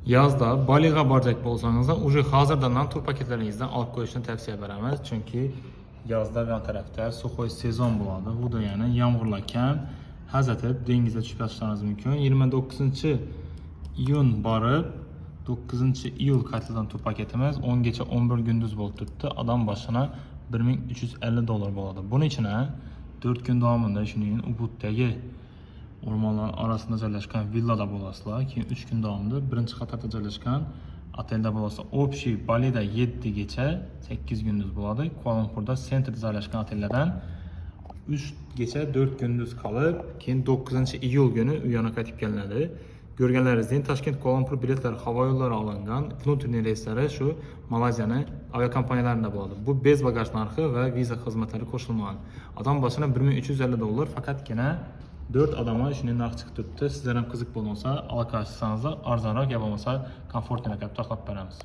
Yazda Baliga boracak bo'lsangiz ham уже hozirdan tur paketlaringizdan olib qo'yishni tavsiya beramiz. Chunki yazda bu tarafda suxoy sezon bo'ladi. Bu degani yomg'irlar kam, hazatib dengizga tushib yotishingiz mumkin. 29-iyun borib 9-iyul qaytadan tur paketimiz 10 gacha 11 kunduz bo'lib turibdi. Odam boshina $1350 bo'ladi. Buning uchun 4 kun davomida shuning Ubuddagi o'rmonlar arasında joylashgan villada bo'lasizlar. Keyin 3 kun davomida birinchi qatorda joylashgan otelda bo'lasizlar. Общий Balida 7 gacha 8 kunduz bo'ladi. Kuala Lumpurda sentrda joylashgan otellardan 3 gacha 4 kunduz qolib, keyin 9-iyul kuni u yana qaytib kelinadi. Ko'rganlaringizdek, Toshkent Kuala Lumpur biletlari havo yo'llari olingan, внутренний reyslari shu Malayziyaning aviakompaniyalarida bo'ladi. Bu bez bagaj narxi va viza xizmatlari qo'shilmagan. Odam boshina $1350, faqatgina 4 odamga shunday narx chiqib turibdi. Sizlar ham qiziq bo'lsa, aloqa qilsangiz arzonroq, yo bo'lmasa komfortni taklif beramiz.